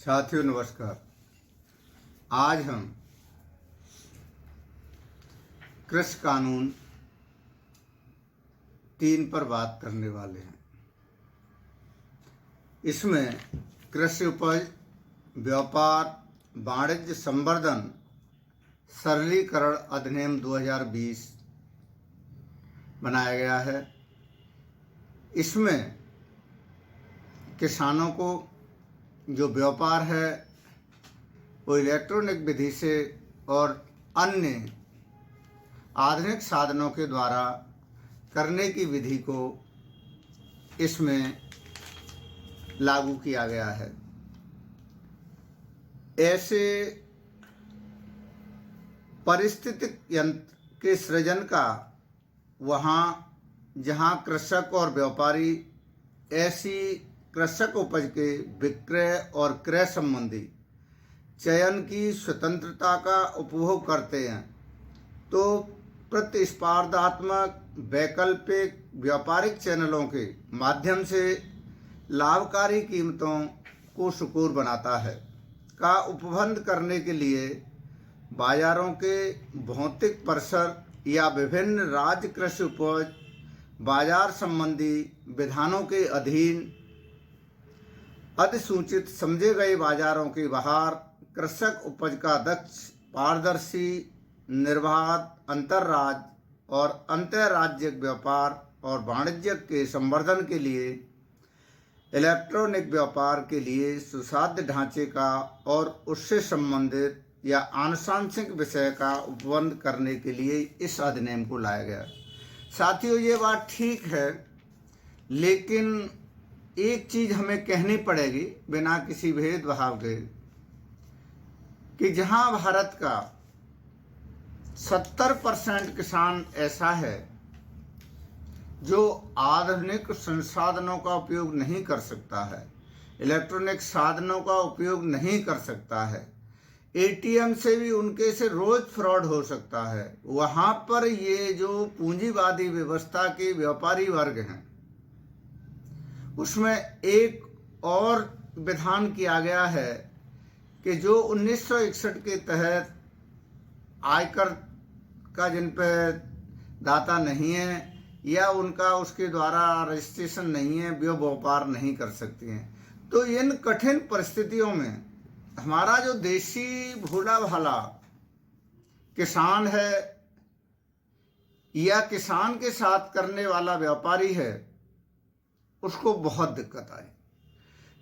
साथियों नमस्कार। आज हम कृषि कानून 3 पर बात करने वाले हैं। इसमें कृषि उपज व्यापार वाणिज्य संवर्धन सरलीकरण अधिनियम 2020 बनाया गया है। इसमें किसानों को जो व्यापार है वो इलेक्ट्रॉनिक विधि से और अन्य आधुनिक साधनों के द्वारा करने की विधि को इसमें लागू किया गया है। ऐसे पारिस्थितिक यंत्र के सृजन का वहाँ जहाँ कृषक और व्यापारी ऐसी कृषक उपज के विक्रय और क्रय संबंधी चयन की स्वतंत्रता का उपभोग करते हैं, तो प्रतिस्पर्धात्मक वैकल्पिक व्यापारिक चैनलों के माध्यम से लाभकारी कीमतों को सुकूर बनाता है का उपबंध करने के लिए बाजारों के भौतिक परिसर या विभिन्न राज्य कृषि उपज बाजार संबंधी विधानों के अधीन अधिसूचित समझे गए बाजारों के बाहर कृषक उपज का दक्ष पारदर्शी निर्बाध अंतर्राज्य और अंतर्राज्य व्यापार और वाणिज्य के संवर्धन के लिए इलेक्ट्रॉनिक व्यापार के लिए सुसाध्य ढांचे का और उससे संबंधित या आनुषंगिक विषय का उपबंध करने के लिए इस अधिनियम को लाया गया। साथियों, ये बात ठीक है, लेकिन एक चीज हमें कहनी पड़ेगी बिना किसी भेदभाव के कि जहां भारत का 70% किसान ऐसा है जो आधुनिक संसाधनों का उपयोग नहीं कर सकता है, इलेक्ट्रॉनिक साधनों का उपयोग नहीं कर सकता है, एटीएम से भी उनके से रोज फ्रॉड हो सकता है, वहां पर ये जो पूंजीवादी व्यवस्था के व्यापारी वर्ग हैं उसमें एक और विधान किया गया है कि जो 1961 के तहत आयकर का जिन पर दाता नहीं है या उनका उसके द्वारा रजिस्ट्रेशन नहीं है, वे व्यापार नहीं कर सकते हैं। तो इन कठिन परिस्थितियों में हमारा जो देशी भोला भाला किसान है या किसान के साथ करने वाला व्यापारी है, उसको बहुत दिक्कत आई।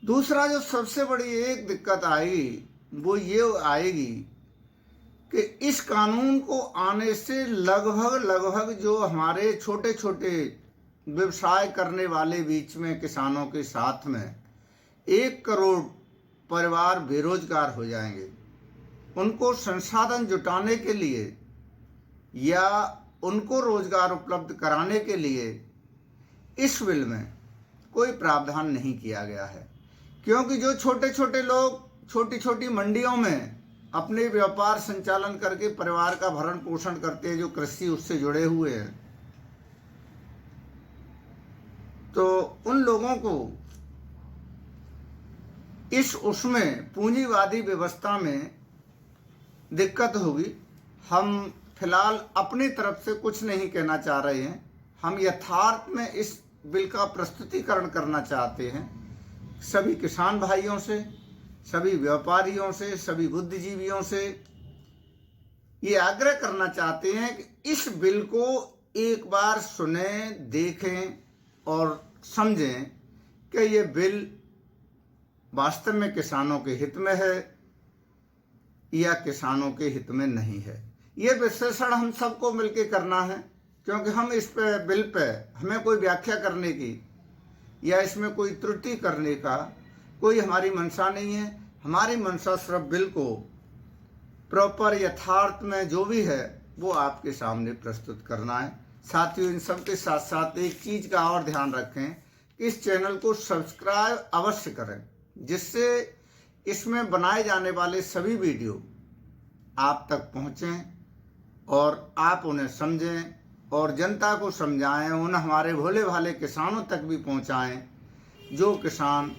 दूसरा जो सबसे बड़ी एक दिक्कत आई वो ये आएगी कि इस कानून को आने से लगभग जो हमारे छोटे छोटे व्यवसाय करने वाले बीच में किसानों के साथ में 1 करोड़ परिवार बेरोजगार हो जाएंगे। उनको संसाधन जुटाने के लिए या उनको रोजगार उपलब्ध कराने के लिए इस बिल में कोई प्रावधान नहीं किया गया है, क्योंकि जो छोटे छोटे लोग छोटी छोटी मंडियों में अपने व्यापार संचालन करके परिवार का भरण पोषण करते हैं, जो कृषि उससे जुड़े हुए हैं, तो उन लोगों को उसमें पूंजीवादी व्यवस्था में दिक्कत होगी। हम फिलहाल अपनी तरफ से कुछ नहीं कहना चाह रहे हैं, हम यथार्थ में इस बिल का प्रस्तुतिकरण करना चाहते हैं। सभी किसान भाइयों से, सभी व्यापारियों से, सभी बुद्धिजीवियों से ये आग्रह करना चाहते हैं कि इस बिल को एक बार सुनें, देखें और समझें कि ये बिल वास्तव में किसानों के हित में है या किसानों के हित में नहीं है। ये विश्लेषण हम सबको मिलकर करना है, क्योंकि हम इस पे बिल पे हमें कोई व्याख्या करने की या इसमें कोई त्रुटि करने का कोई हमारी मंशा नहीं है। हमारी मंशा सिर्फ बिल को प्रॉपर यथार्थ में जो भी है वो आपके सामने प्रस्तुत करना है। साथियों, इन सब के साथ साथ एक चीज़ का और ध्यान रखें कि इस चैनल को सब्सक्राइब अवश्य करें, जिससे इसमें बनाए जाने वाले सभी वीडियो आप तक पहुँचें और आप उन्हें समझें और जनता को समझाएं, उन हमारे भोले भाले किसानों तक भी पहुंचाएं जो किसान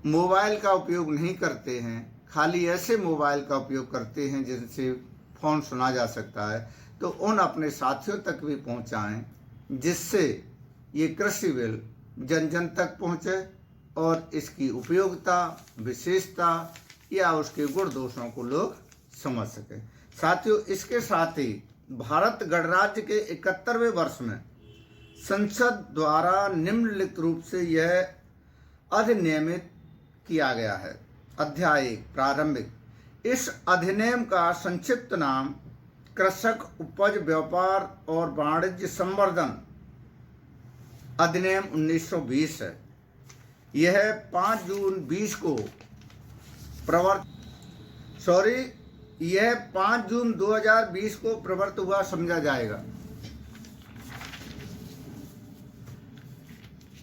मोबाइल का उपयोग नहीं करते हैं, खाली ऐसे मोबाइल का उपयोग करते हैं जिनसे फ़ोन सुना जा सकता है, तो उन अपने साथियों तक भी पहुंचाएं, जिससे ये कृषि बिल जन जन तक पहुंचे और इसकी उपयोगिता, विशेषता या उसके गुण दोषों को लोग समझ सकें। साथियों, इसके साथ ही भारत गणराज्य के 71वें वर्ष में संसद द्वारा निम्नलिखित रूप से यह अधिनियमित किया गया है। अध्याय 1 प्रारंभिक। इस अधिनियम का संक्षिप्त नाम कृषक उपज व्यापार और वाणिज्य संवर्धन अधिनियम 1920 है। यह 5 जून 20 को यह 5 जून 2020 को प्रवर्त हुआ समझा जाएगा।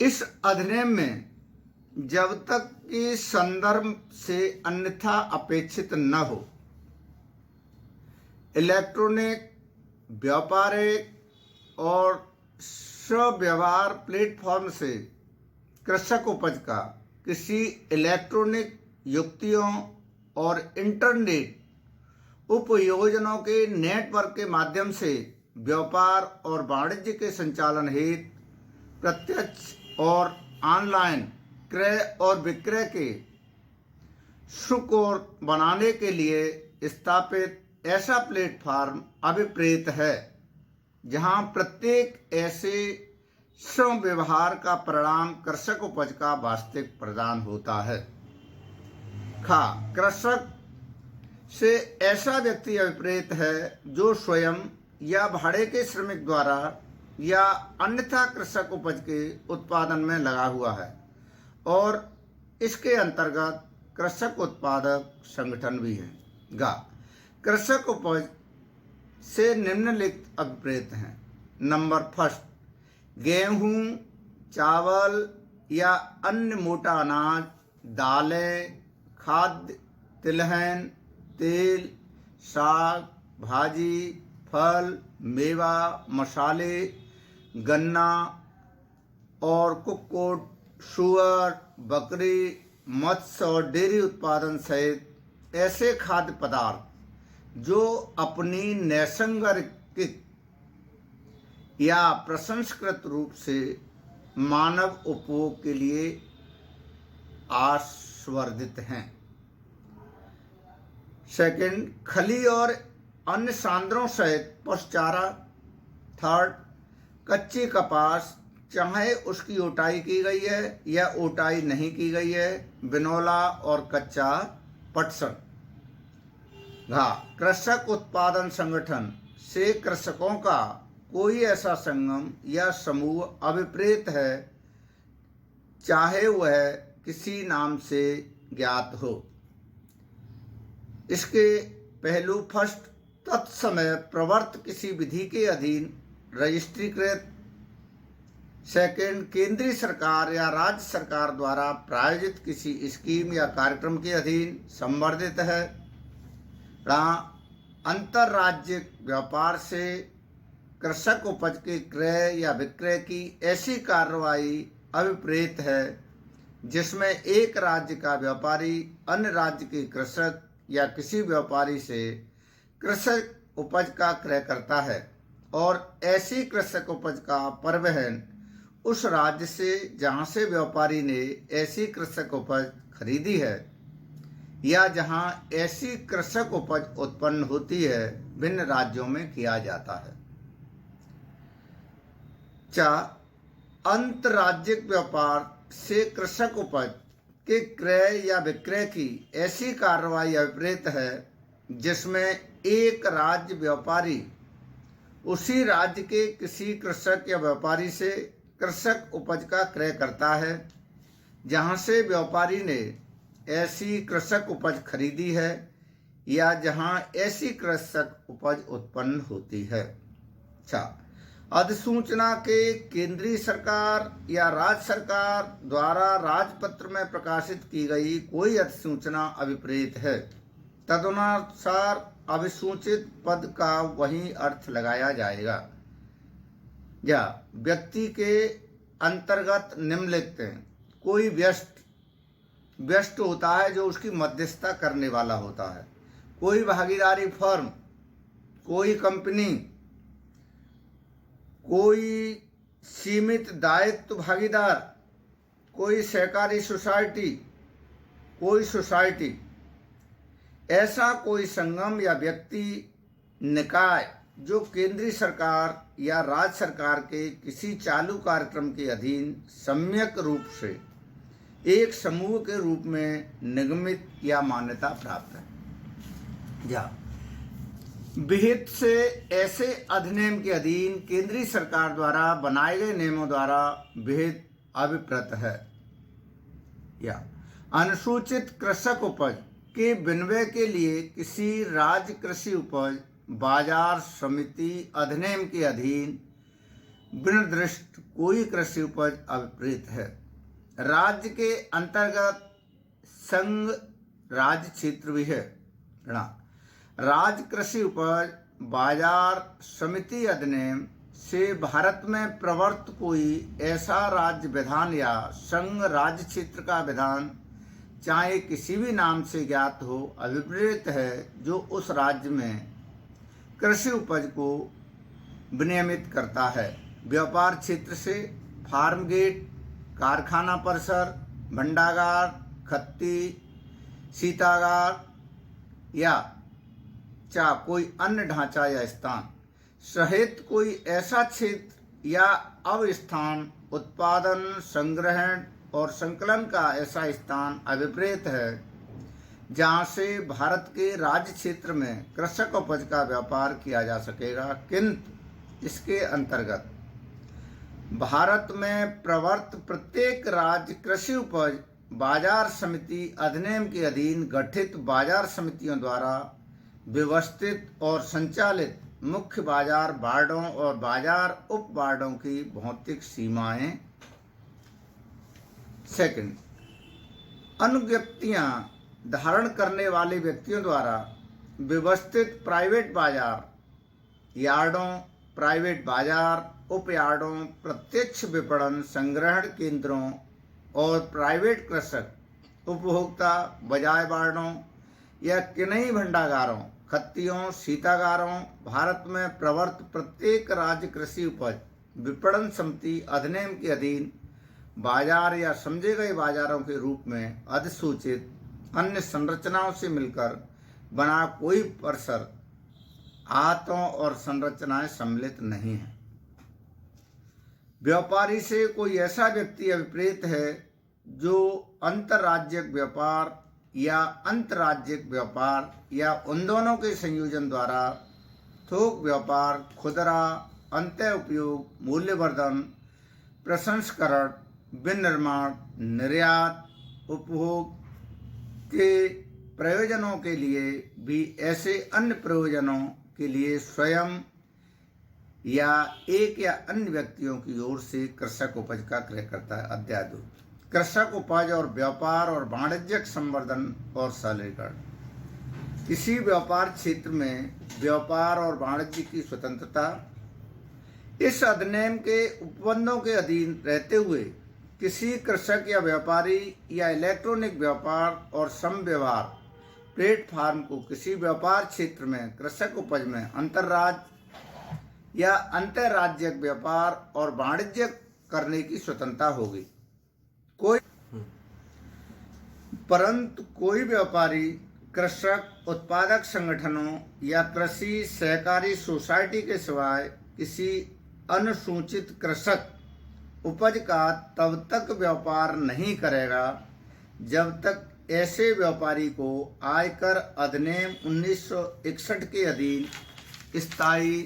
इस अधिनियम में जब तक कि संदर्भ से अन्यथा अपेक्षित न हो, इलेक्ट्रॉनिक, व्यापारिक और स्वव्यवहार प्लेटफॉर्म से कृषक उपज का किसी इलेक्ट्रॉनिक युक्तियों और इंटरनेट उपयोजनों के नेटवर्क के माध्यम से व्यापार और वाणिज्य के संचालन हेतु प्रत्यक्ष और ऑनलाइन क्रय और विक्रय के सुकोर बनाने के लिए स्थापित ऐसा प्लेटफॉर्म अभिप्रेत है जहां प्रत्येक ऐसे श्रम व्यवहार का परिणाम कृषक उपज का वास्तविक प्रदान होता है। कृषक से ऐसा व्यक्ति अभिप्रेत है जो स्वयं या भाड़े के श्रमिक द्वारा या अन्यथा कृषक उपज के उत्पादन में लगा हुआ है, और इसके अंतर्गत कृषक उत्पादक संगठन भी है। कृषक उपज से निम्नलिखित अभिप्रेत हैं। नंबर 1, गेहूं, चावल या अन्य मोटा अनाज, दालें, खाद्य, तिलहन, तेल, साग, भाजी, फल, मेवा, मसाले, गन्ना और कुक्कुट, सूअर, बकरी, मत्स्य और डेयरी उत्पादन सहित ऐसे खाद्य पदार्थ जो अपनी नैसर्गिक या प्रसंस्कृत रूप से मानव उपभोग के लिए आस्वर्दित हैं। सेकंड, खली और अन्य सांद्रों सहित पशुचारा। थर्ड, कच्ची कपास, चाहे उसकी ओटाई की गई है या ओटाई नहीं की गई है, बिनौला और कच्चा पटसन। कृषक उत्पादन संगठन से कृषकों का कोई ऐसा संगम या समूह अभिप्रेत है, चाहे वह किसी नाम से ज्ञात हो। इसके पहलू फर्स्ट, तत्समय प्रवर्त किसी विधि के अधीन रजिस्ट्रीकृत। सेकंड, केंद्रीय सरकार या राज्य सरकार द्वारा प्रायोजित किसी स्कीम या कार्यक्रम के अधीन संवर्धित है। अंतरराज्य व्यापार से कृषक उपज के क्रय या विक्रय की ऐसी कार्रवाई अभिप्रेत है जिसमें एक राज्य का व्यापारी अन्य राज्य के कृषक या किसी व्यापारी से कृषक उपज का क्रय करता है और ऐसी कृषक उपज का परिवहन उस राज्य से जहां से व्यापारी ने ऐसी कृषक उपज खरीदी है या जहां ऐसी कृषक उपज उत्पन्न होती है भिन्न राज्यों में किया जाता है। अंतर्राज्यिक व्यापार से कृषक उपज के क्रय या विक्रय की ऐसी कार्रवाई अभिप्रेत है जिसमें एक राज्य व्यापारी उसी राज्य के किसी कृषक या व्यापारी से कृषक उपज का क्रय करता है जहां से व्यापारी ने ऐसी कृषक उपज खरीदी है या जहां ऐसी कृषक उपज उत्पन्न होती है। अधिसूचना के केंद्रीय सरकार या राज्य सरकार द्वारा राजपत्र में प्रकाशित की गई कोई अधिसूचना अभिप्रेत है। तदनुसार अभिसूचित पद का वही अर्थ लगाया जाएगा। व्यक्ति के अंतर्गत निम्नलिखित कोई व्यस्त होता है जो उसकी मध्यस्थता करने वाला होता है। कोई भागीदारी फर्म, कोई कंपनी, कोई सीमित दायित्व भागीदार, कोई सहकारी सोसाइटी, कोई सोसाइटी, ऐसा कोई संगम या व्यक्ति निकाय जो केंद्रीय सरकार या राज्य सरकार के किसी चालू कार्यक्रम के अधीन सम्यक रूप से एक समूह के रूप में निगमित या मान्यता प्राप्त है या विहित से ऐसे अधिनियम के अधीन केंद्रीय सरकार द्वारा बनाए गए नियमों द्वारा विहित अभिप्रेत है या अनुसूचित कृषक उपज के विनिमय के लिए किसी राज्य कृषि उपज बाजार समिति अधिनियम के अधीन विनिर्दिष्ट कोई कृषि उपज अभिप्रेत है। राज्य के अंतर्गत संघ राज्य क्षेत्र भी है। राज्य कृषि उपज बाजार समिति अधिनियम से भारत में प्रवर्त कोई ऐसा राज्य विधान या संघ राज्य क्षेत्र का विधान चाहे किसी भी नाम से ज्ञात हो अभिप्रेत है जो उस राज्य में कृषि उपज को विनियमित करता है। व्यापार क्षेत्र से फार्म गेट, कारखाना परिसर, भंडागार, खत्ती, शीतागार या कोई अन्य ढांचा या स्थान सहित कोई ऐसा क्षेत्र या अवस्थान उत्पादन, संग्रहण और संकलन का ऐसा स्थान अभिप्रेत है जहाँ से भारत के राज्य क्षेत्र में कृषक उपज का व्यापार किया जा सकेगा, किंतु इसके अंतर्गत भारत में प्रवर्त प्रत्येक राज्य कृषि उपज बाजार समिति अधिनियम के अधीन गठित बाजार समितियों द्वारा व्यवस्थित और संचालित मुख्य बाजार वार्डों और बाजार उप वार्डों की भौतिक सीमाएं। सेकंड, अनुज्ञप्तियां धारण करने वाले व्यक्तियों द्वारा व्यवस्थित प्राइवेट बाजार, यार्डों, प्राइवेट बाजार, उप यार्डों, प्रत्यक्ष विपणन संग्रहण केंद्रों और प्राइवेट कृषक उपभोक्ता बजाय वार्डों या किन्ही भंडागारों, खत्तियों, शीतागारों भारत में प्रवर्त प्रत्येक राज्य कृषि उपज विपणन समिति अधिनियम के अधीन बाजार या समझे गए बाजारों के रूप में अधिसूचित अन्य संरचनाओं से मिलकर बना कोई परिसर आहतों और संरचनाएं सम्मिलित नहीं है। व्यापारी से कोई ऐसा व्यक्ति अभिप्रेत है जो अंतर्राज्यिक व्यापार या अंतर्राज्यिक व्यापार या उन दोनों के संयोजन द्वारा थोक व्यापार, खुदरा, अंत्य उपयोग, मूल्यवर्धन, प्रसंस्करण, विनिर्माण, निर्यात, उपभोग के प्रयोजनों के लिए भी ऐसे अन्य प्रयोजनों के लिए स्वयं या एक या अन्य व्यक्तियों की ओर से कृषक उपज का क्रय करता है। अध्याय 2, कृषक उपज और व्यापार और वाणिज्यिक संवर्धन और सरलीकरण। किसी व्यापार क्षेत्र में व्यापार और वाणिज्य की स्वतंत्रता इस अधिनियम के उपबंधों के अधीन रहते हुए किसी कृषक या व्यापारी या इलेक्ट्रॉनिक व्यापार और समव्यवहार प्लेटफार्म को किसी व्यापार क्षेत्र में कृषक उपज में अंतर्राज्य या अंतर्राज्यिक व्यापार और वाणिज्य करने की स्वतंत्रता होगी। परंतु कोई व्यापारी कृषक उत्पादक संगठनों या कृषि सहकारी सोसाइटी के सिवाय किसी अनुसूचित कृषक उपज का तब तक व्यापार नहीं करेगा जब तक ऐसे व्यापारी को आयकर अधिनियम 1961 के अधीन स्थायी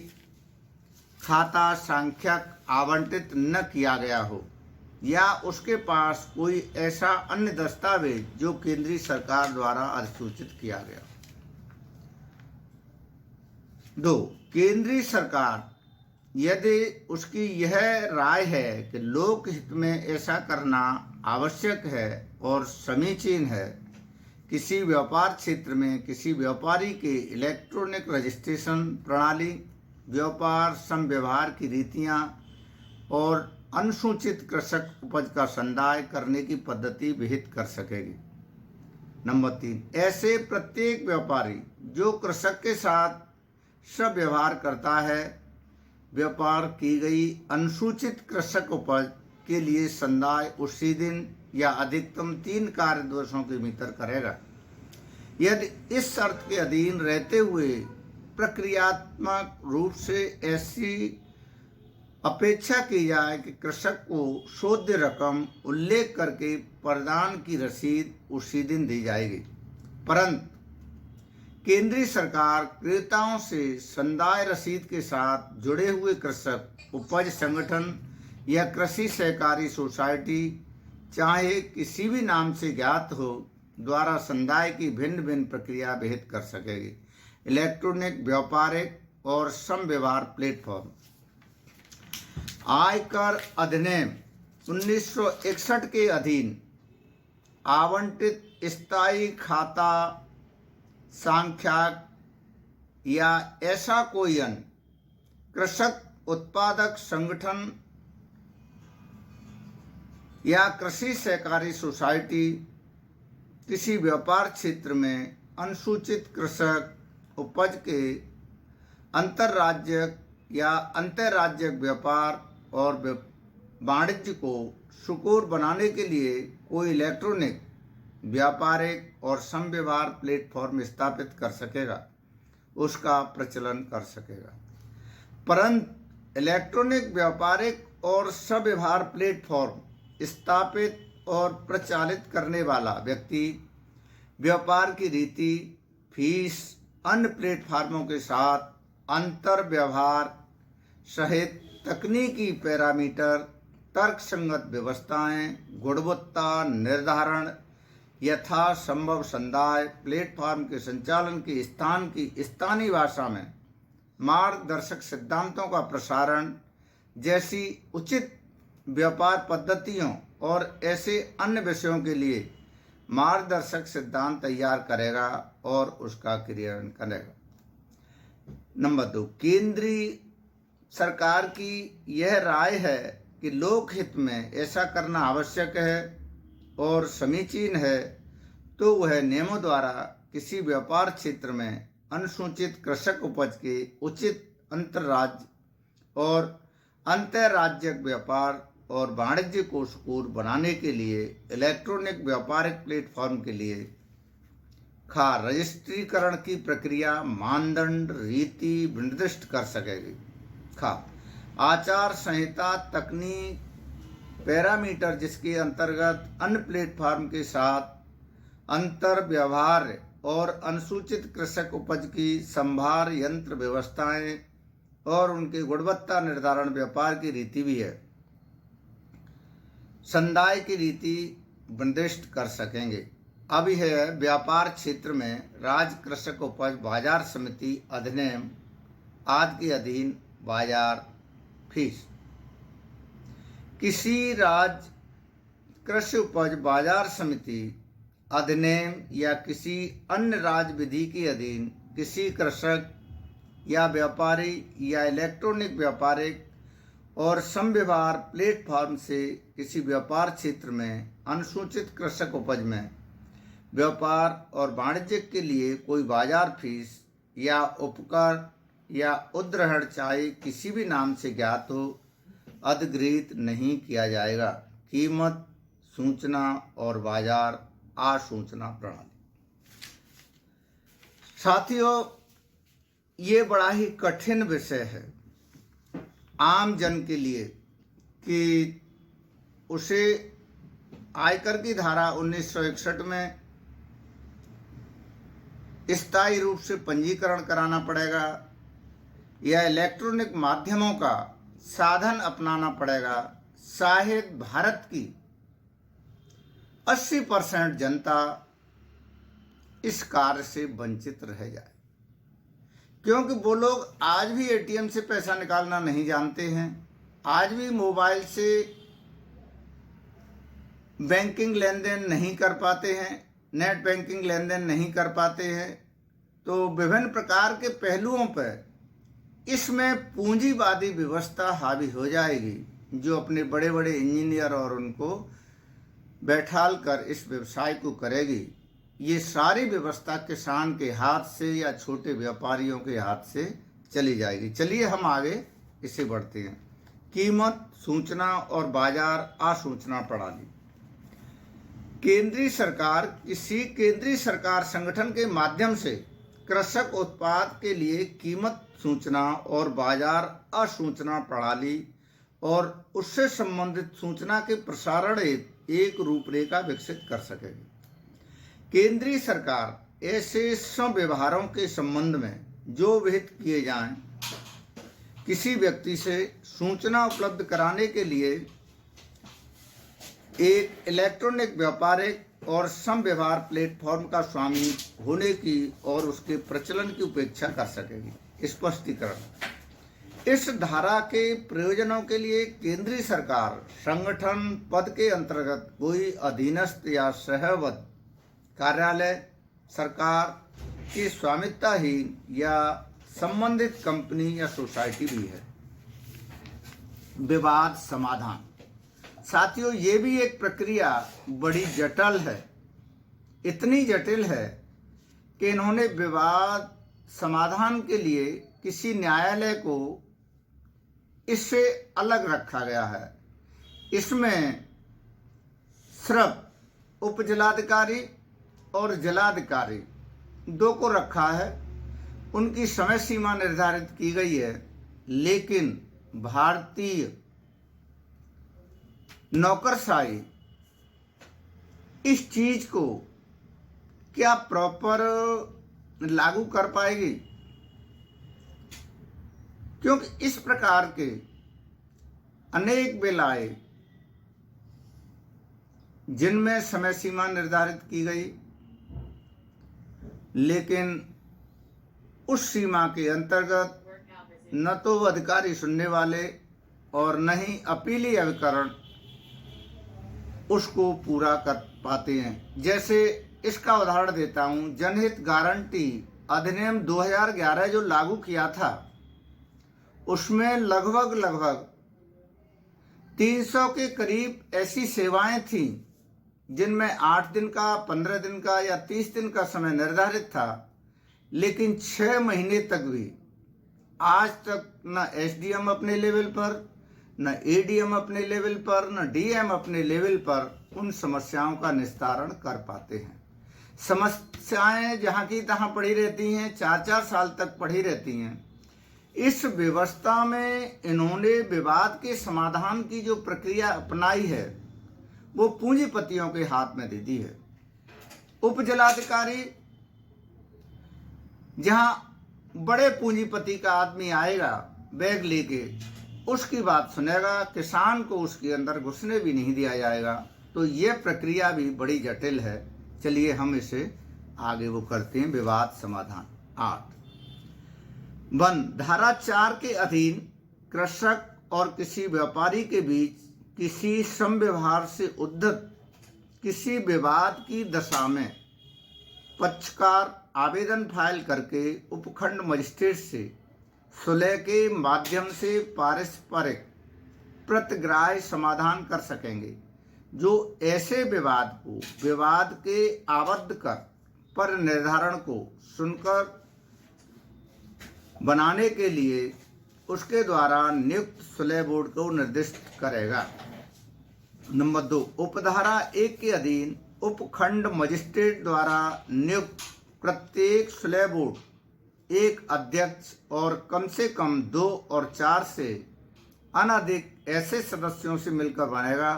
खाता संख्यक आवंटित न किया गया हो या उसके पास कोई ऐसा अन्य दस्तावेज जो केंद्रीय सरकार द्वारा अधिसूचित किया गया। 2, केंद्रीय सरकार यदि उसकी यह राय है कि लोक हित में ऐसा करना आवश्यक है और समीचीन है, किसी व्यापार क्षेत्र में किसी व्यापारी के इलेक्ट्रॉनिक रजिस्ट्रेशन प्रणाली, व्यापार समव्यवहार की रीतियां और अनुसूचित कृषक उपज का संदाय करने की पद्धति विहित कर सकेगी। नंबर 3, ऐसे प्रत्येक व्यापारी जो कृषक के साथ सव्यवहार करता है, व्यापार की गई अनुसूचित कृषक उपज के लिए संदाय उसी दिन या अधिकतम 3 कार्य दिवसों के भीतर करेगा। यदि इस शर्त के अधीन रहते हुए प्रक्रियात्मक रूप से ऐसी अपेक्षा की जाए कि कृषक को शोध्य रकम उल्लेख करके प्रदान की रसीद उसी दिन दी जाएगी, परंतु केंद्रीय सरकार क्रेताओं से संदाय रसीद के साथ जुड़े हुए कृषक उपज संगठन या कृषि सहकारी सोसाइटी, चाहे किसी भी नाम से ज्ञात हो, द्वारा संदाय की भिन्न भिन्न प्रक्रिया विहित कर सकेगी। इलेक्ट्रॉनिक व्यापारिक और समव्यवहार प्लेटफॉर्म। आयकर अधिनियम 1961 के अधीन आवंटित स्थायी खाता संख्या या ऐसा कोई अन्य कृषक उत्पादक संगठन या कृषि सहकारी सोसाइटी किसी व्यापार क्षेत्र में अनुसूचित कृषक उपज के अंतर्राज्यिक या अंतर्राज्यिक व्यापार और वाणिज्य को सुकूर बनाने के लिए कोई इलेक्ट्रॉनिक व्यापारिक और समव्यवहार प्लेटफॉर्म स्थापित कर सकेगा, उसका प्रचलन कर सकेगा। परंतु इलेक्ट्रॉनिक व्यापारिक और समव्यवहार प्लेटफॉर्म स्थापित और प्रचालित करने वाला व्यक्ति व्यापार की रीति, फीस, अन्य प्लेटफार्मों के साथ अंतर व्यवहार सहित तकनीकी पैरामीटर, तर्कसंगत व्यवस्थाएं, गुणवत्ता निर्धारण, यथासंभव संदाय, प्लेटफॉर्म के संचालन के स्थान की स्थानीय भाषा में मार्गदर्शक सिद्धांतों का प्रसारण जैसी उचित व्यापार पद्धतियों और ऐसे अन्य विषयों के लिए मार्गदर्शक सिद्धांत तैयार करेगा और उसका क्रियान्वयन करेगा। नंबर 2, केंद्रीय सरकार की यह राय है कि लोकहित में ऐसा करना आवश्यक है और समीचीन है, तो वह नियमों द्वारा किसी व्यापार क्षेत्र में अनुसूचित कृषक उपज के उचित अंतर्राज्य और अंतर्राज्यिक व्यापार और वाणिज्य को सुकूर बनाने के लिए इलेक्ट्रॉनिक व्यापारिक प्लेटफॉर्म के लिए रजिस्ट्रीकरण की प्रक्रिया, मानदंड, रीति निर्दिष्ट कर सकेगी। आचार संहिता, तकनीक, पैरामीटर जिसके अंतर्गत अन्य प्लेटफॉर्म के साथ अंतर व्यवहार और अनुसूचित कृषक उपज की संभार यंत्र व्यवस्थाएं और उनके गुणवत्ता निर्धारण व्यापार की रीति भी है, संदाय की रीति निर्दिष्ट कर सकेंगे। अब यह व्यापार क्षेत्र में राज्य कृषक उपज बाजार समिति अधिनियम आदि के अधीन बाजार फीस। किसी राज्य कृषि उपज बाजार समिति अधिनियम या किसी अन्य राज्य विधि के अधीन किसी कृषक या व्यापारी या इलेक्ट्रॉनिक व्यापारिक और समव्यवहार प्लेटफॉर्म से किसी व्यापार क्षेत्र में अनुसूचित कृषक उपज में व्यापार और वाणिज्य के लिए कोई बाजार फीस या उपकर या उद्धरण चाहे किसी भी नाम से ज्ञात हो, अधिगृहित नहीं किया जाएगा। कीमत सूचना और बाजार आसूचना प्रणाली। साथियों, ये बड़ा ही कठिन विषय है आम जन के लिए कि उसे आयकर की धारा 1961 में स्थायी रूप से पंजीकरण कराना पड़ेगा या इलेक्ट्रॉनिक माध्यमों का साधन अपनाना पड़ेगा। शायद भारत की 80% जनता इस कार्य से वंचित रह जाए, क्योंकि वो लोग आज भी एटीएम से पैसा निकालना नहीं जानते हैं, आज भी मोबाइल से बैंकिंग लेन देन नहीं कर पाते हैं, नेट बैंकिंग लेन देन नहीं कर पाते हैं। तो विभिन्न प्रकार के पहलुओं पर इसमें पूंजीवादी व्यवस्था हावी हो जाएगी, जो अपने बड़े बड़े इंजीनियर और उनको बैठाल कर इस व्यवसाय को करेगी। ये सारी व्यवस्था किसान के हाथ से या छोटे व्यापारियों के हाथ से चली जाएगी। चलिए हम आगे इसे बढ़ते हैं। कीमत सूचना और बाजार आसूचना प्रणाली। केंद्रीय सरकार किसी केंद्रीय सरकार संगठन के माध्यम से कृषक उत्पाद के लिए कीमत सूचना और बाजार आसूचना प्रणाली और उससे संबंधित सूचना के प्रसारण हेतु एक रूपरेखा विकसित कर सकेगी। केंद्रीय सरकार ऐसे संव्यवहारों के संबंध में जो विहित किए जाएं, किसी व्यक्ति से सूचना उपलब्ध कराने के लिए एक इलेक्ट्रॉनिक व्यापारिक और संव्यवहार प्लेटफॉर्म का स्वामी होने की और उसके प्रचलन की उपेक्षा कर सकेगी। स्पष्टीकरण। इस धारा के प्रयोजनों के लिए केंद्रीय सरकार संगठन पद के अंतर्गत कोई अधीनस्थ या सहवर्ती कार्यालय सरकार की स्वामित्वहीन या संबंधित कंपनी या सोसाइटी भी है। विवाद समाधान। साथियों, ये भी एक प्रक्रिया बड़ी जटिल है, इतनी जटिल है कि इन्होंने विवाद समाधान के लिए किसी न्यायालय को इससे अलग रखा गया है। इसमें सिर्फ उपजिलाधिकारी और जिलाधिकारी दो को रखा है। उनकी समय सीमा निर्धारित की गई है, लेकिन भारतीय नौकरशाही इस चीज को क्या प्रॉपर लागू कर पाएगी? क्योंकि इस प्रकार के अनेक बिल आए जिनमें समय सीमा निर्धारित की गई, लेकिन उस सीमा के अंतर्गत न तो अधिकारी सुनने वाले और न ही अपीली अभिकरण उसको पूरा कर पाते हैं। जैसे इसका उदाहरण देता हूं, जनहित गारंटी अधिनियम 2011 जो लागू किया था, उसमें लगभग 300 के करीब ऐसी सेवाएं थीं जिनमें 8 दिन का, 15 दिन का या 30 दिन का समय निर्धारित था, लेकिन 6 महीने तक भी आज तक न एसडीएम अपने लेवल पर, न एडीएम अपने लेवल पर, न डीएम अपने लेवल पर उन समस्याओं का निस्तारण कर पाते हैं। समस्याएं जहां की तहां पड़ी रहती हैं, 4-4 साल तक पड़ी रहती हैं। इस व्यवस्था में इन्होंने विवाद के समाधान की जो प्रक्रिया अपनाई है वो पूंजीपतियों के हाथ में दे दी है। उपजिलाधिकारी जहां बड़े पूंजीपति का आदमी आएगा बैग लेके, उसकी बात सुनेगा, किसान को उसके अंदर घुसने भी नहीं दिया जाएगा। तो ये प्रक्रिया भी बड़ी जटिल है। चलिए हम इसे आगे वो करते हैं। विवाद समाधान 8 वन धारा 4 के अधीन कृषक और किसी व्यापारी के बीच किसी समव्यवहार से उद्धत किसी विवाद की दशा में पक्षकार आवेदन फाइल करके उपखंड मजिस्ट्रेट से सुलह के माध्यम से पारस्परिक प्रतिग्राह्य समाधान कर सकेंगे, जो ऐसे विवाद को विवाद के आबद्ध कर पर निर्धारण को सुनकर बनाने के लिए उसके द्वारा नियुक्त सुलह बोर्ड को निर्दिष्ट करेगा। नंबर 2, उपधारा 1 के अधीन उपखंड मजिस्ट्रेट द्वारा नियुक्त प्रत्येक सुलह बोर्ड एक अध्यक्ष और कम से कम 2 और 4 से अनधिक ऐसे सदस्यों से मिलकर बनेगा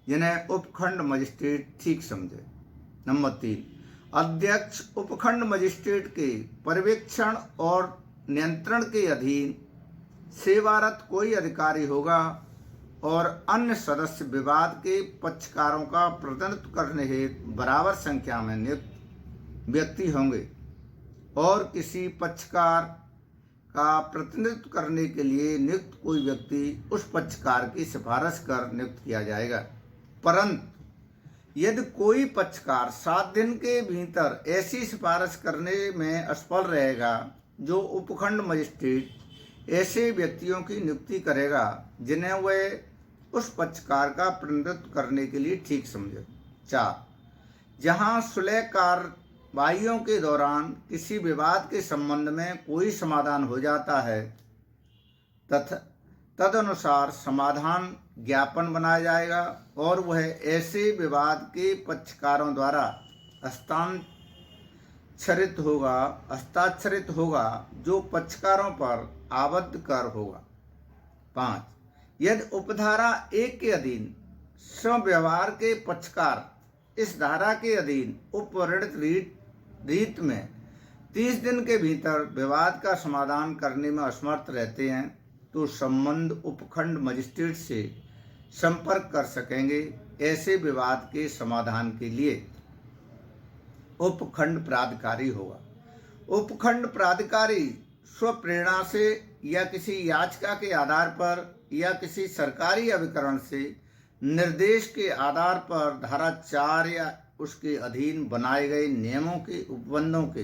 जिन्हें उपखंड मजिस्ट्रेट ठीक समझे। नंबर 3, अध्यक्ष उपखंड मजिस्ट्रेट के पर्यवेक्षण और नियंत्रण के अधीन सेवारत कोई अधिकारी होगा और अन्य सदस्य विवाद के पक्षकारों का प्रतिनिधित्व करने हेतु बराबर संख्या में नियुक्त व्यक्ति होंगे और किसी पक्षकार का प्रतिनिधित्व करने के लिए नियुक्त कोई व्यक्ति उस पक्षकार की सिफारिश कर नियुक्त किया जाएगा। परंतु यदि कोई पक्षकार 7 दिन के भीतर ऐसी सिफारिश करने में असफल रहेगा, जो उपखंड मजिस्ट्रेट ऐसे व्यक्तियों की नियुक्ति करेगा जिन्हें वह उस पक्षकार का प्रतिनिधित्व करने के लिए ठीक समझे। 4, जहां सुलह कार्य कार्यवाहियों के दौरान किसी विवाद के संबंध में कोई समाधान हो जाता है तदनुसार समाधान ज्ञापन बनाया जाएगा और वह ऐसे विवाद के पक्षकारों द्वारा हस्ताक्षरित होगा जो पक्षकारों पर आबद्ध कर होगा। 5. यदि उपधारा 1 के अधीन स्वव्यवहार के पक्षकार इस धारा के अधीन उपवर्णित रीत में 30 दिन के भीतर विवाद का समाधान करने में असमर्थ रहते हैं तो संबंध उपखंड मजिस्ट्रेट से संपर्क कर सकेंगे। ऐसे विवाद के समाधान के लिए उपखंड प्राधिकारी होगा। उपखंड प्राधिकारी स्वप्रेरणा से या किसी याचिका के आधार पर या किसी सरकारी अभिकरण से निर्देश के आधार पर धारा 4 या उसके अधीन बनाए गए नियमों के उपबंधों के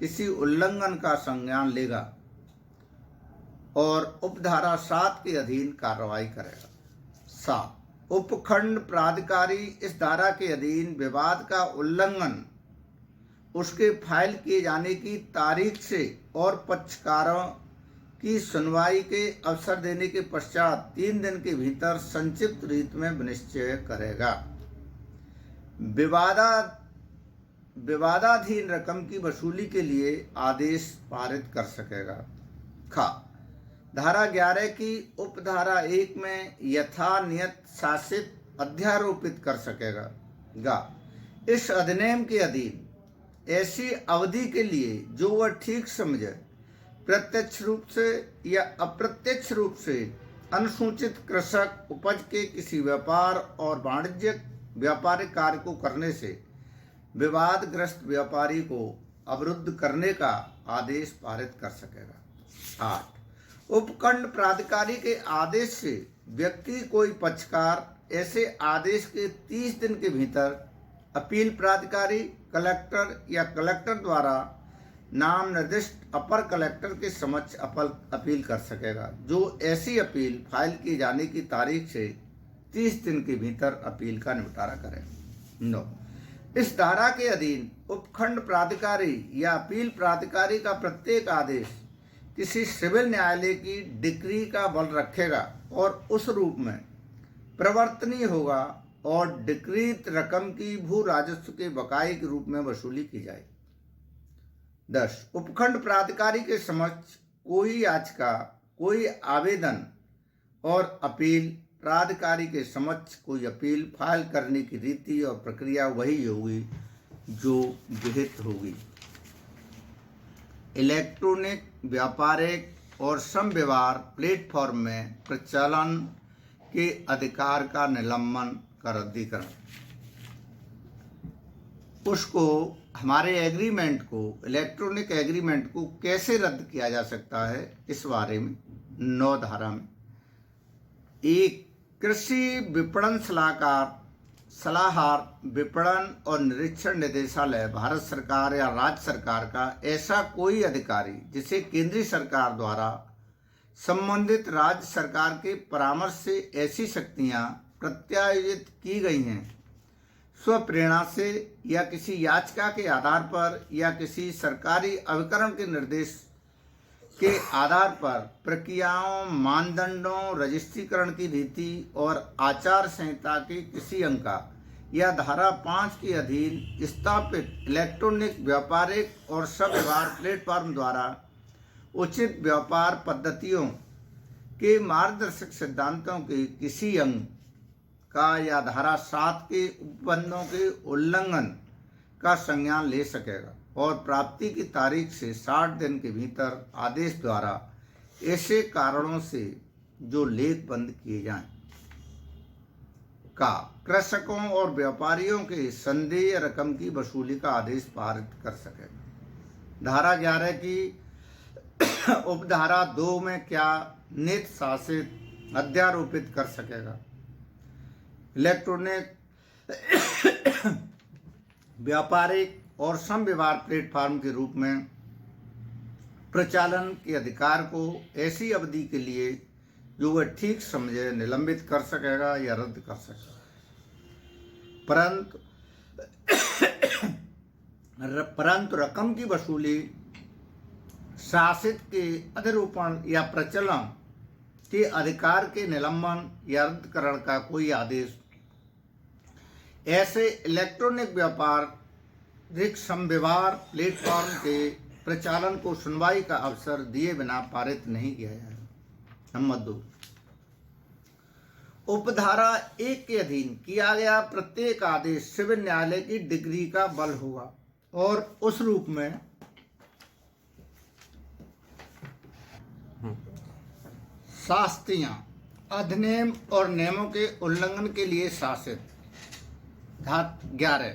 किसी उल्लंघन का संज्ञान लेगा और उपधारा 7 के अधीन कार्रवाई करेगा। 7. उपखंड प्राधिकारी इस धारा के अधीन विवाद का उल्लंघन उसके फाइल किए जाने की तारीख से और पक्षकारों की सुनवाई के अवसर देने के पश्चात 3 दिन के भीतर संक्षिप्त रीत में निश्चय करेगा। विवादाधीन रकम की वसूली के लिए आदेश पारित कर सकेगा। खा धारा 11 की उपधारा 1 में यथानियत शासित अध्यारोपित कर सकेगा। गा इस अधिनियम के अधीन ऐसी अवधि के लिए जो वह ठीक समझे प्रत्यक्ष रूप से या अप्रत्यक्ष रूप से अनुसूचित कृषक उपज के किसी व्यापार और वाणिज्यिक व्यापारिक कार्य को करने से विवादग्रस्त व्यापारी को अवरुद्ध करने का आदेश पारित कर सकेगा। 8. उपखंड प्राधिकारी के आदेश से व्यक्ति कोई पक्षकार ऐसे आदेश के 30 दिन के भीतर अपील प्राधिकारी कलेक्टर या कलेक्टर द्वारा नाम निर्दिष्ट अपर कलेक्टर के समक्ष अपील कर सकेगा जो ऐसी अपील फाइल किए जाने की तारीख से 30 दिन के भीतर अपील का निपटारा करे। 9. इस धारा के अधीन उपखंड प्राधिकारी या अपील प्राधिकारी का प्रत्येक आदेश किसी सिविल न्यायालय की डिक्री का बल रखेगा और उस रूप में प्रवर्तनीय होगा और डिक्रीत रकम की भू राजस्व के बकाये के रूप में वसूली की जाएगी। 10. उपखंड प्राधिकारी के समक्ष कोई याचिका कोई आवेदन और अपील प्राधिकारी के समक्ष कोई अपील फाइल करने की रीति और प्रक्रिया वही होगी जो विहित होगी। इलेक्ट्रॉनिक व्यापारिक और समव्यवहार प्लेटफॉर्म में प्रचलन के अधिकार का निलंबन का रद्दीकरण उसको हमारे एग्रीमेंट को इलेक्ट्रॉनिक एग्रीमेंट को कैसे रद्द किया जा सकता है इस बारे में 9 धारा में 1. कृषि विपणन सलाहकार विपणन और निरीक्षण निदेशालय भारत सरकार या राज्य सरकार का ऐसा कोई अधिकारी जिसे केंद्रीय सरकार द्वारा संबंधित राज्य सरकार के परामर्श से ऐसी शक्तियां प्रत्यायोजित की गई हैं स्वप्रेरणा से या किसी याचिका के आधार पर या किसी सरकारी अभिकरण के निर्देश के आधार पर प्रक्रियाओं मानदंडों रजिस्ट्रीकरण की रीति और आचार संहिता के किसी अंक या धारा 5 के अधीन स्थापित इलेक्ट्रॉनिक व्यापारिक और स्वव्यवहार प्लेटफॉर्म द्वारा उचित व्यापार पद्धतियों के मार्गदर्शक सिद्धांतों के किसी अंग का या धारा 7 के उपबंधों के उल्लंघन का संज्ञान ले सकेगा और प्राप्ति की तारीख से 60 दिन के भीतर आदेश द्वारा ऐसे कारणों से जो लेखबंद किए जाएं का कृषकों और व्यापारियों के संदेय रकम की वसूली का आदेश पारित कर सकेगा। धारा 11 की उपधारा 2 में क्या नित शासित अध्यारोपित कर सकेगा। इलेक्ट्रॉनिक व्यापारिक और समव्यवहार प्लेटफॉर्म के रूप में प्रचालन के अधिकार को ऐसी अवधि के लिए जो वह ठीक समझे निलंबित कर सकेगा या रद्द कर सकेगा। परंतु परंतु रकम की वसूली शासित के अधिरूपण या प्रचलन के अधिकार के निलंबन या रद्दकरण का कोई आदेश ऐसे इलेक्ट्रॉनिक व्यापारिक संव्यवहार प्लेटफॉर्म के प्रचालन को सुनवाई का अवसर दिए बिना पारित नहीं किया जाए। नंबर 2, उपधारा 1 के अधीन किया गया प्रत्येक आदेश सिविल न्यायालय की डिग्री का बल होगा और उस रूप में शास्तियां अधिनियम और नियमों के उल्लंघन के लिए शासित। 11,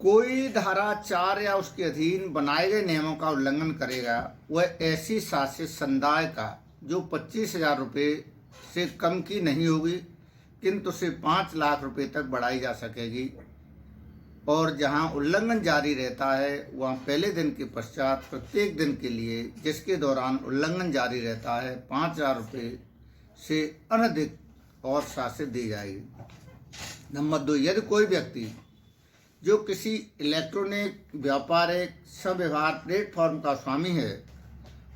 कोई धारा 4 या उसके अधीन बनाए गए नियमों का उल्लंघन करेगा वह ऐसी शासित संदाय का जो 25,000 रुपये से कम की नहीं होगी किंतु उसे 5 लाख रुपए तक बढ़ाई जा सकेगी और जहां उल्लंघन जारी रहता है वहां पहले दिन के पश्चात प्रत्येक दिन के लिए जिसके दौरान उल्लंघन जारी रहता है 5,000 रुपये से अनधिक और शासित दी जाएगी। नंबर 2, यदि कोई व्यक्ति जो किसी इलेक्ट्रॉनिक व्यापारिक संव्यवहार प्लेटफॉर्म का स्वामी है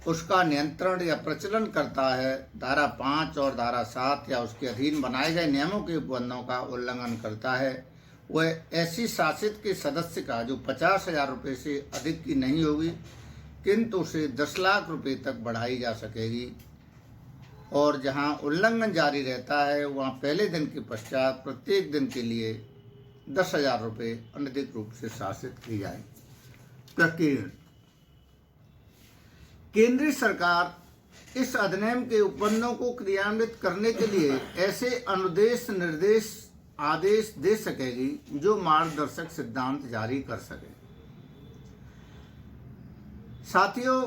उसका नियंत्रण या प्रचलन करता है, धारा 5 और धारा 7 या उसके अधीन बनाए गए नियमों के उपबंधों का उल्लंघन करता है, वह ऐसी शासित के सदस्य का जो 50,000 रुपये से अधिक की नहीं होगी किंतु उसे 10 लाख रुपये तक बढ़ाई जा सकेगी और जहां उल्लंघन जारी रहता है वहां पहले दिन के पश्चात प्रत्येक दिन के लिए 10,000 रुपये अनधिक रूप से शासित की जाए। प्रकीर्ण केंद्रीय सरकार इस अधिनियम के उपबंधों को क्रियान्वित करने के लिए ऐसे अनुदेश निर्देश आदेश दे सकेगी जो मार्गदर्शक सिद्धांत जारी कर सके। साथियों,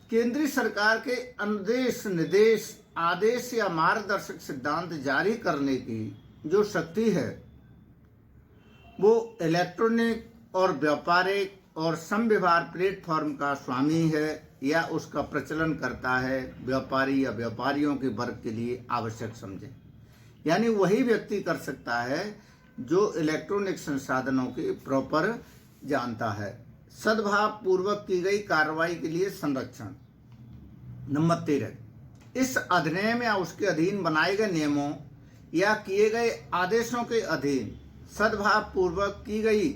केंद्रीय सरकार के अनुदेश निर्देश आदेश या मार्गदर्शक सिद्धांत जारी करने की जो शक्ति है वो इलेक्ट्रॉनिक और व्यापारिक और संव्यवहार प्लेटफॉर्म का स्वामी है या उसका प्रचलन करता है व्यापारी या व्यापारियों के वर्ग के लिए आवश्यक समझे। यानी वही व्यक्ति कर सकता है जो इलेक्ट्रॉनिक संसाधनों के प्रॉपर जानता है। सद्भाव पूर्वक की गई कार्रवाई के लिए संरक्षण। नंबर 13, इस अधिनियम या उसके अधीन बनाए गए नियमों या किए गए आदेशों के अधीन सद्भाव पूर्वक की गई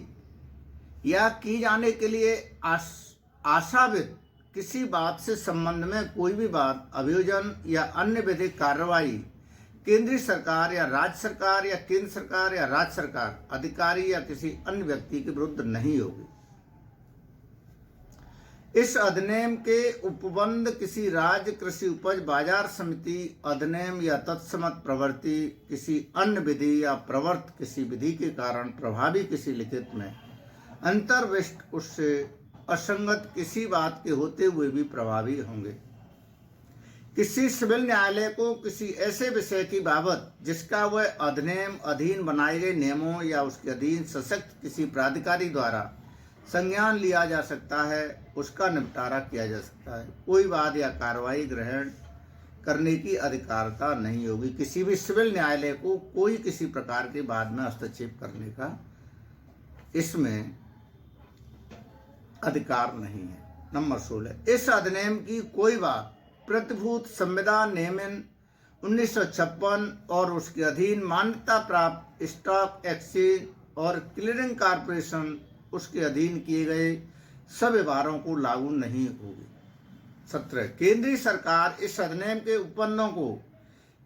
या की जाने के लिए आशावित किसी बात से संबंध में कोई भी बात, अभियोजन या अन्य विधिक कार्रवाई केंद्रीय सरकार या राज्य सरकार या केंद्र सरकार या राज्य सरकार अधिकारी या किसी अन्य व्यक्ति के विरुद्ध नहीं होगी। इस अधिनियम के उपबंध किसी राज्य कृषि उपज बाजार समिति अधिनियम या तत्समत प्रवृत्ति किसी अन्य विधि या प्रवर्त किसी विधि के कारण प्रभावी किसी लिखित में अंतर्विष्ट उससे असंगत किसी बात के होते हुए भी प्रभावी होंगे। किसी सिविल न्यायालय को किसी ऐसे विषय की बाबत जिसका वह अधिनियम अधीन बनाए गए नियमों या उसके अधीन सशक्त किसी प्राधिकारी द्वारा संज्ञान लिया जा सकता है उसका निपटारा किया जा सकता है। कोई वाद या कार्रवाई ग्रहण करने की अधिकारता नहीं होगी। किसी भी सिविल न्यायालय को कोई किसी प्रकार के वाद में हस्तक्षेप करने का इसमें अधिकार नहीं है। नंबर 16, इस अधिनियम की कोई बात प्रतिभूत संविदा नियमन 1956 और उसके अधीन मान्यता प्राप्त स्टॉक एक्सचेंज और क्लियरिंग कॉर्पोरेशन उसके अधीन किए गए सब व्यवहारों को लागू नहीं होगी। 17, केंद्रीय सरकार इस अधिनियम के उपबंधों को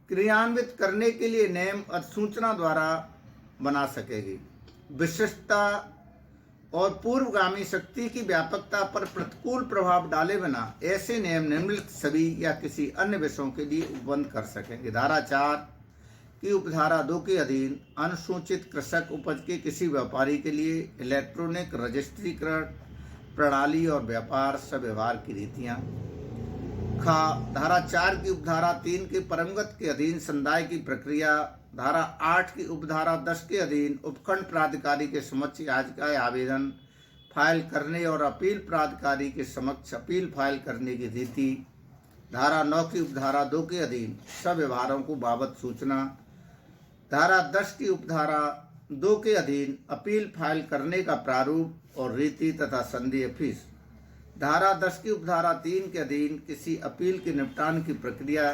क्रियान्वित करने के लिए नियम अधिसूचना द्वारा बना सकेगी। विशिष्टता और पूर्वगामी शक्ति की व्यापकता पर प्रतिकूल प्रभाव डाले बिना ऐसे नियम निम्नलिखित सभी या किसी अन्य विषयों के लिए उपबंध कर सकेंगे। धारा 4 की उपधारा 2 के अधीन अनुसूचित कृषक उपज के किसी व्यापारी के लिए इलेक्ट्रॉनिक रजिस्ट्रीकरण प्रणाली और व्यापार सब व्यवहार की रीतियां। धारा 4 की उपधारा 3 के परमगत के अधीन संदाय की प्रक्रिया। धारा 8 की उपधारा 10 के अधीन उपखंड प्राधिकारी के समक्ष याचिका या आवेदन फाइल करने और अपील प्राधिकारी के समक्ष अपील फाइल करने की रीति। धारा 9 की उपधारा 2 के अधीन सब व्यवहारों को बाबत सूचना। धारा 10 की उपधारा 2 के अधीन अपील फाइल करने का प्रारूप और रीति तथा संधीय फीस। धारा 10 की उपधारा 3 के अधीन किसी अपील के निपटान की प्रक्रिया,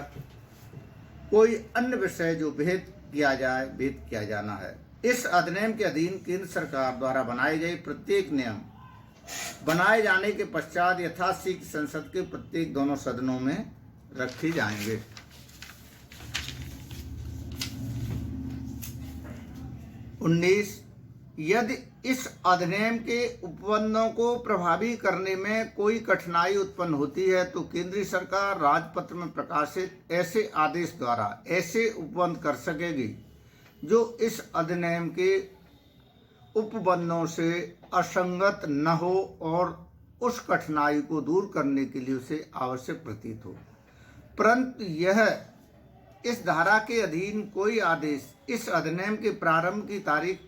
कोई अन्य विषय जो विहित किया जाना है। इस अधिनियम के अधीन केंद्र सरकार द्वारा बनाए गए प्रत्येक नियम बनाए जाने के पश्चात यथाशीघ्र संसद के प्रत्येक दोनों सदनों में रखे जाएंगे। 19 यदि इस अधिनियम के उपबंधों को प्रभावी करने में कोई कठिनाई उत्पन्न होती है तो केंद्रीय सरकार राजपत्र में प्रकाशित ऐसे आदेश द्वारा ऐसे उपबंध कर सकेगी जो इस अधिनियम के उपबंधों से असंगत न हो और उस कठिनाई को दूर करने के लिए उसे आवश्यक प्रतीत हो। परंतु यह इस धारा के अधीन कोई आदेश इस अधिनियम के प्रारंभ की तारीख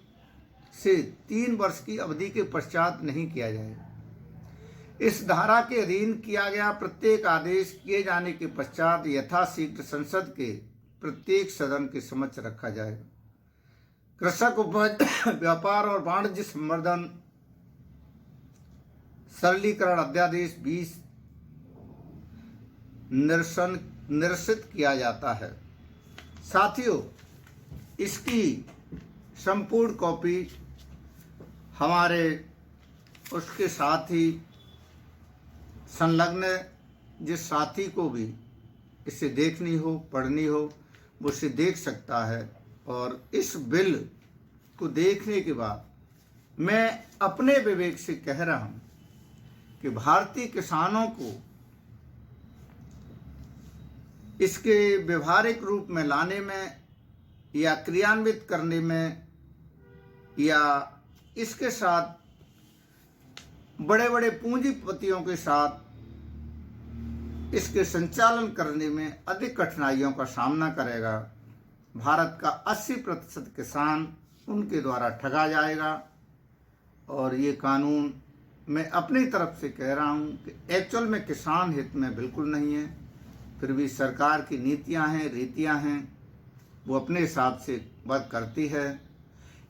से 3 वर्ष की अवधि के पश्चात नहीं किया जाएगा। इस धारा के अधीन किया गया प्रत्येक आदेश किए जाने के पश्चात यथाशीघ्र संसद के प्रत्येक सदन के समक्ष रखा जाएगा। कृषक उपज व्यापार और वाणिज्य संवर्धन सरलीकरण अध्यादेश 20 निरसित किया जाता है। साथियों, इसकी संपूर्ण कॉपी हमारे उसके साथ ही संलग्न जिस साथी को भी इसे देखनी हो, पढ़नी हो, वो इसे देख सकता है। और इस बिल को देखने के बाद मैं अपने विवेक से कह रहा हूं कि भारतीय किसानों को इसके व्यवहारिक रूप में लाने में या क्रियान्वित करने में या इसके साथ बड़े बड़े पूंजीपतियों के साथ इसके संचालन करने में अधिक कठिनाइयों का सामना करेगा। भारत का 80% किसान उनके द्वारा ठगा जाएगा। और ये कानून मैं अपनी तरफ से कह रहा हूँ कि एक्चुअल में किसान हित में बिल्कुल नहीं है, फिर भी सरकार की नीतियाँ हैं, रीतियाँ हैं, वो अपने हिसाब से वर्क करती है।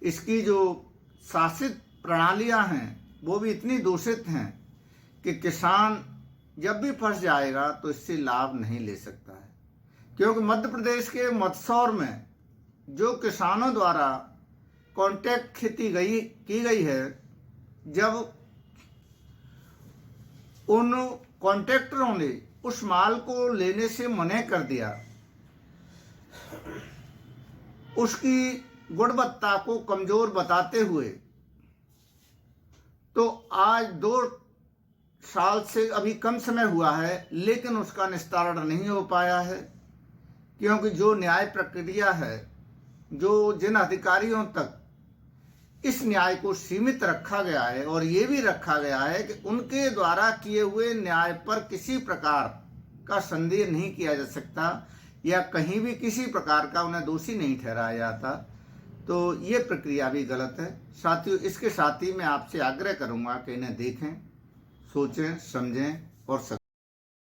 इसकी जो शासित प्रणालियाँ हैं वो भी इतनी दूषित हैं कि किसान जब भी फंस जाएगा तो इससे लाभ नहीं ले सकता है। क्योंकि मध्य प्रदेश के मंदसौर में जो किसानों द्वारा कॉन्ट्रैक्ट खेती की गई है, जब उन कॉन्ट्रैक्टरों ने उस माल को लेने से मना कर दिया, उसकी गुणवत्ता को कमजोर बताते हुए, तो आज 2 साल से अभी कम समय हुआ है लेकिन उसका निस्तारण नहीं हो पाया है। क्योंकि जो न्याय प्रक्रिया है, जो जिन अधिकारियों तक इस न्याय को सीमित रखा गया है और ये भी रखा गया है कि उनके द्वारा किए हुए न्याय पर किसी प्रकार का संदेह नहीं किया जा सकता या कहीं भी किसी प्रकार का उन्हें दोषी नहीं ठहराया जाता, तो ये प्रक्रिया भी गलत है। साथियों, इसके साथ ही मैं आपसे आग्रह करूंगा कि इन्हें देखें, सोचें, समझें और